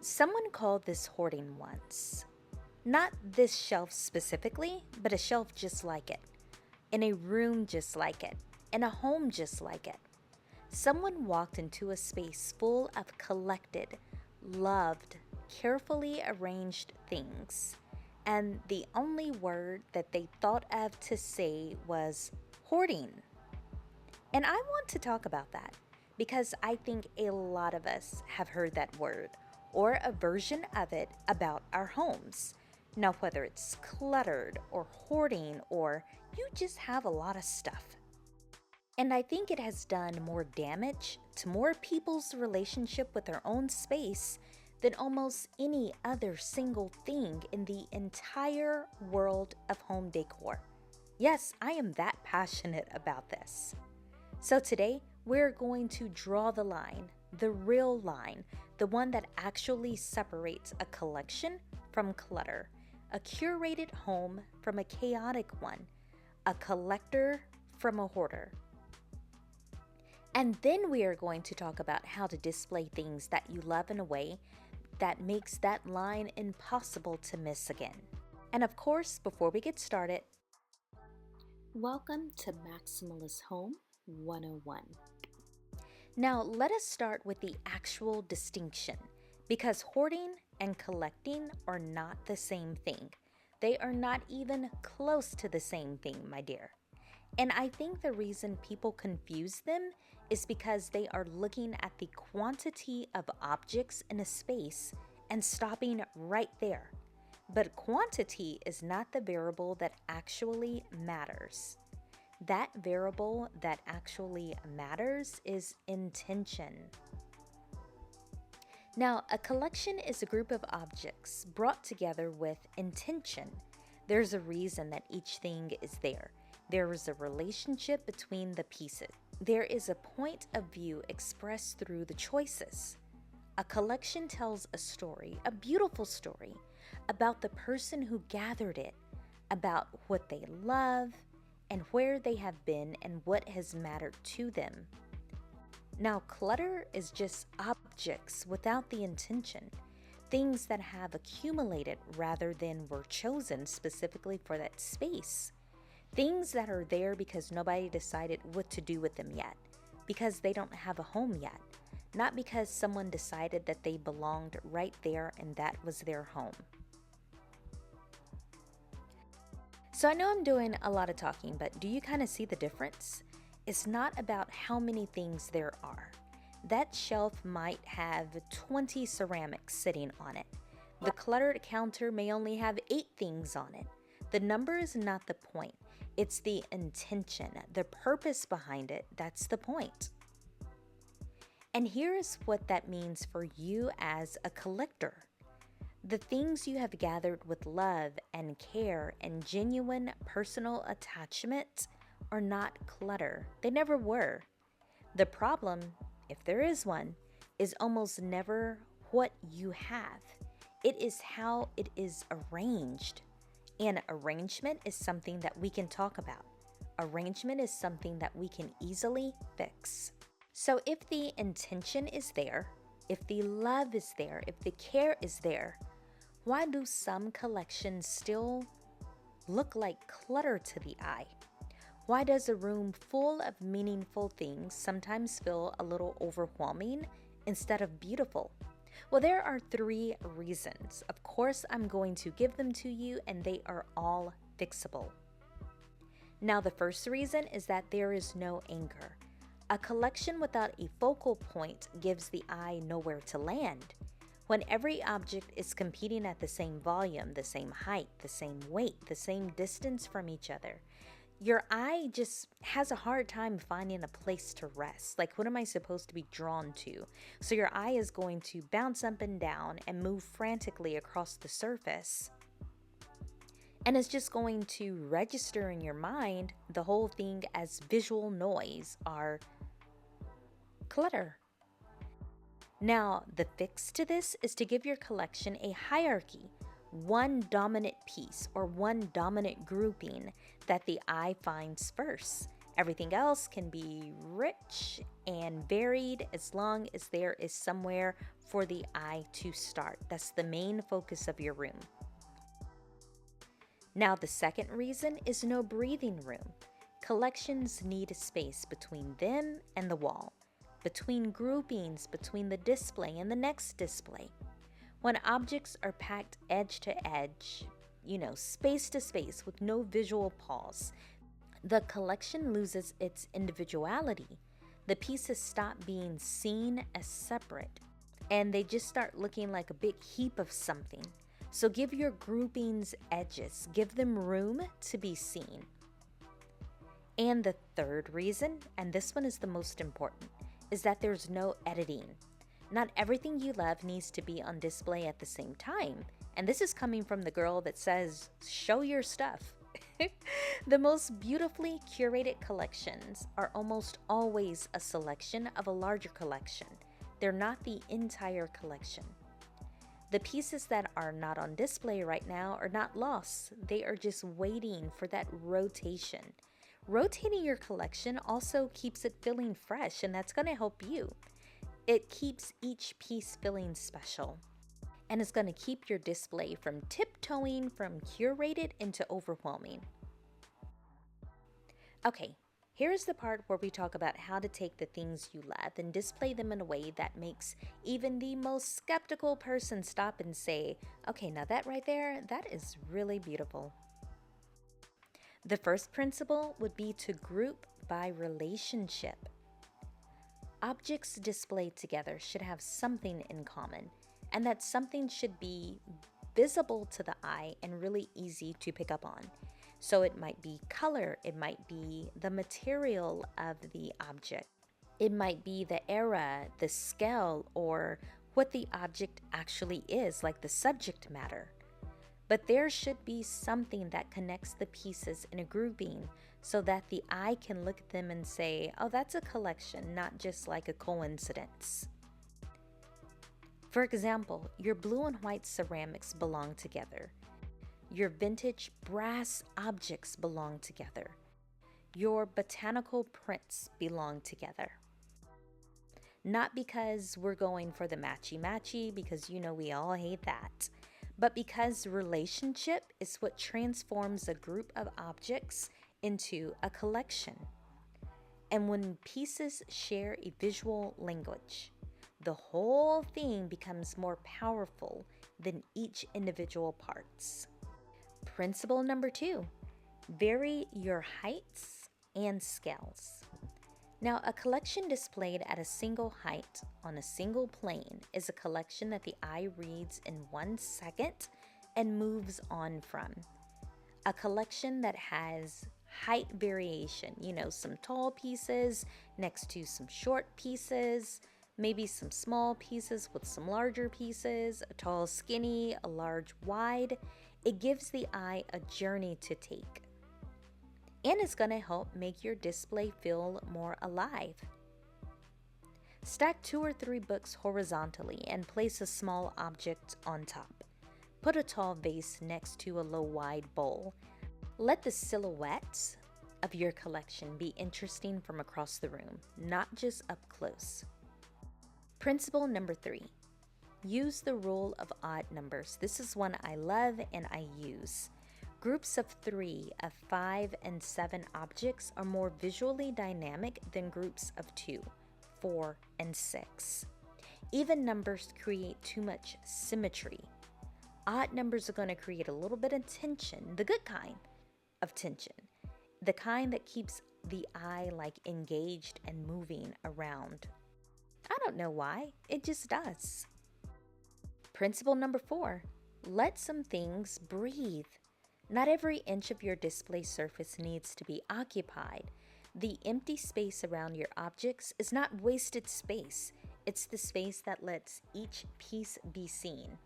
Someone called this hoarding once. Not this shelf specifically, but a shelf just like it, in a room just like it, in a home just like it. Someone walked into a space full of collected, loved, carefully arranged things, and the only word that they thought of to say was hoarding. And I want to talk about that because I think a lot of us have heard that word or a version of it about our homes. Now, whether it's cluttered or hoarding or you just have a lot of stuff. And I think it has done more damage to more people's relationship with their own space than almost any other single thing in the entire world of home decor. Yes, I am that passionate about this. So today, we're going to draw the line, the real line, the one that actually separates a collection from clutter, a curated home from a chaotic one, a collector from a hoarder. And then we are going to talk about how to display things that you love in a way that makes that line impossible to miss again. And of course, before we get started, welcome to Maximalist Home 101. Now, let us start with the actual distinction, because hoarding and collecting are not the same thing. They are not even close to the same thing, my dear. And I think the reason people confuse them is because they are looking at the quantity of objects in a space and stopping right there. But quantity is not the variable that actually matters. That variable that actually matters is intention. Now, a collection is a group of objects brought together with intention. There's a reason that each thing is there. There is a relationship between the pieces. There is a point of view expressed through the choices. A collection tells a story, a beautiful story, about the person who gathered it, about what they love, and where they have been and what has mattered to them. Now, clutter is just objects without the intention, things that have accumulated rather than were chosen specifically for that space. Things that are there because nobody decided what to do with them yet, because they don't have a home yet, not because someone decided that they belonged right there and that was their home. So I know I'm doing a lot of talking, but do you kind of see the difference? It's not about how many things there are. That shelf might have 20 ceramics sitting on it. The cluttered counter may only have 8 things on it. The number is not the point. It's the intention, the purpose behind it, that's the point. And here is what that means for you as a collector. The things you have gathered with love and care and genuine personal attachment are not clutter. They never were. The problem, if there is one, is almost never what you have. It is how it is arranged. And arrangement is something that we can talk about. Arrangement is something that we can easily fix. So if the intention is there, if the love is there, if the care is there, why do some collections still look like clutter to the eye? Why does a room full of meaningful things sometimes feel a little overwhelming instead of beautiful? Well, there are 3 reasons. Of course, I'm going to give them to you, and they are all fixable. Now, the first reason is that there is no anchor. A collection without a focal point gives the eye nowhere to land. When every object is competing at the same volume, the same height, the same weight, the same distance from each other, your eye just has a hard time finding a place to rest. Like, what am I supposed to be drawn to? So your eye is going to bounce up and down and move frantically across the surface. And it's just going to register in your mind the whole thing as visual noise or clutter. Now, the fix to this is to give your collection a hierarchy, one dominant piece or one dominant grouping that the eye finds first. Everything else can be rich and varied as long as there is somewhere for the eye to start. That's the main focus of your room. Now, the second reason is no breathing room. Collections need a space between them and the wall, between groupings, between the display and the next display. When objects are packed edge to edge, space to space with no visual pause, the collection loses its individuality. The pieces stop being seen as separate, and they just start looking like a big heap of something. So give your groupings edges, give them room to be seen. And the third reason, and this one is the most important, is that there's no editing. Not everything you love needs to be on display at the same time. And this is coming from the girl that says, show your stuff. The most beautifully curated collections are almost always a selection of a larger collection. They're not the entire collection. The pieces that are not on display right now are not lost. They are just waiting for that rotation. Rotating your collection also keeps it feeling fresh, and that's going to help you. It keeps each piece feeling special, and it's going to keep your display from tiptoeing from curated into overwhelming. Okay, here's the part where we talk about how to take the things you love and display them in a way that makes even the most skeptical person stop and say, okay, now that right there, that is really beautiful. The first principle would be to group by relationship. Objects displayed together should have something in common, and that something should be visible to the eye and really easy to pick up on. So it might be color, it might be the material of the object, it might be the era, the scale, or what the object actually is, like the subject matter. But there should be something that connects the pieces in a grouping so that the eye can look at them and say, oh, that's a collection, not just like a coincidence. For example, your blue and white ceramics belong together. Your vintage brass objects belong together. Your botanical prints belong together. Not because we're going for the matchy-matchy, because we all hate that, but because relationship is what transforms a group of objects into a collection. And when pieces share a visual language, the whole thing becomes more powerful than each individual parts. Principle number 2, vary your heights and scales. Now, a collection displayed at a single height on a single plane is a collection that the eye reads in 1 second and moves on from. A collection that has height variation, some tall pieces next to some short pieces, maybe some small pieces with some larger pieces, a tall skinny, a large wide. It gives the eye a journey to take. And it's going to help make your display feel more alive. Stack 2 or 3 books horizontally and place a small object on top. Put a tall vase next to a low wide bowl. Let the silhouettes of your collection be interesting from across the room, not just up close. Principle number 3. Use the rule of odd numbers. This is one I love and I use. Groups of 3, of 5, and 7 objects are more visually dynamic than groups of 2, 4, and 6. Even numbers create too much symmetry. Odd numbers are going to create a little bit of tension, the good kind of tension, the kind that keeps the eye engaged and moving around. I don't know why, it just does. Principle number 4, let some things breathe. Not every inch of your display surface needs to be occupied. The empty space around your objects is not wasted space. It's the space that lets each piece be seen.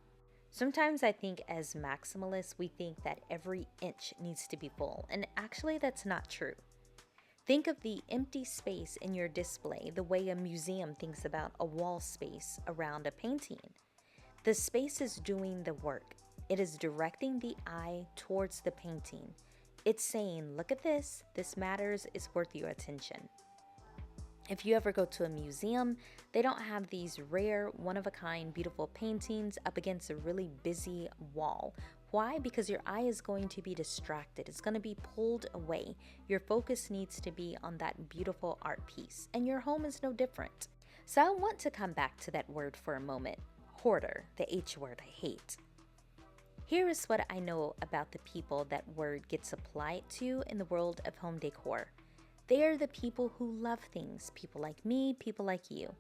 Sometimes I think as maximalists, we think that every inch needs to be full, and actually that's not true. Think of the empty space in your display the way a museum thinks about a wall space around a painting. The space is doing the work. It is directing the eye towards the painting. It's saying, look at this matters, it's worth your attention. If you ever go to a museum, they don't have these rare, one-of-a-kind, beautiful paintings up against a really busy wall. Why? Because your eye is going to be distracted. It's going to be pulled away. Your focus needs to be on that beautiful art piece, and your home is no different. So I want to come back to that word for a moment. Hoarder, the H word I hate. Here is what I know about the people that word gets applied to in the world of home decor. They are the people who love things, people like me, people like you,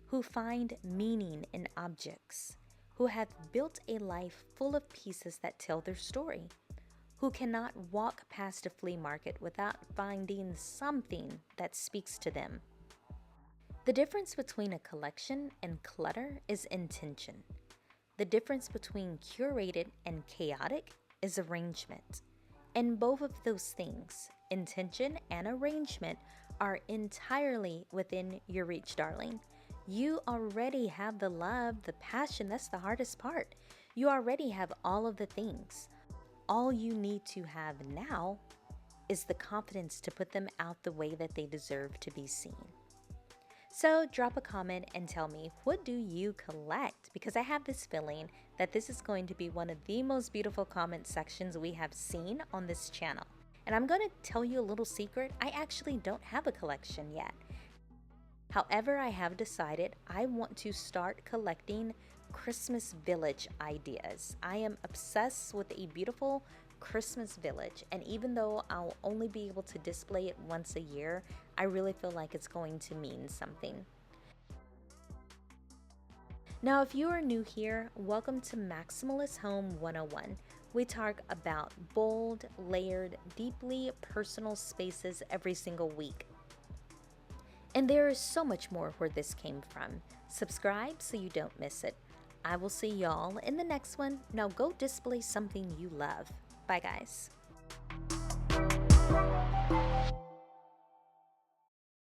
who find meaning in objects, who have built a life full of pieces that tell their story, who cannot walk past a flea market without finding something that speaks to them. The difference between a collection and clutter is intention. The difference between curated and chaotic is arrangement. And both of those things, intention and arrangement, are entirely within your reach, darling. You already have the love, the passion. That's the hardest part. You already have all of the things. All you need to have now is the confidence to put them out the way that they deserve to be seen. So drop a comment and tell me, what do you collect? Because I have this feeling that this is going to be one of the most beautiful comment sections we have seen on this channel. And I'm going to tell you a little secret. I actually don't have a collection yet. However, I have decided I want to start collecting Christmas village ideas. I am obsessed with a beautiful Christmas village, and even though I'll only be able to display it once a year, I really feel like it's going to mean something. Now, if you are new here, welcome to Maximalist Home 101. We talk about bold, layered, deeply personal spaces every single week. And there is so much more where this came from. Subscribe so you don't miss it. I will see y'all in the next one. Now go display something you love. Bye, guys.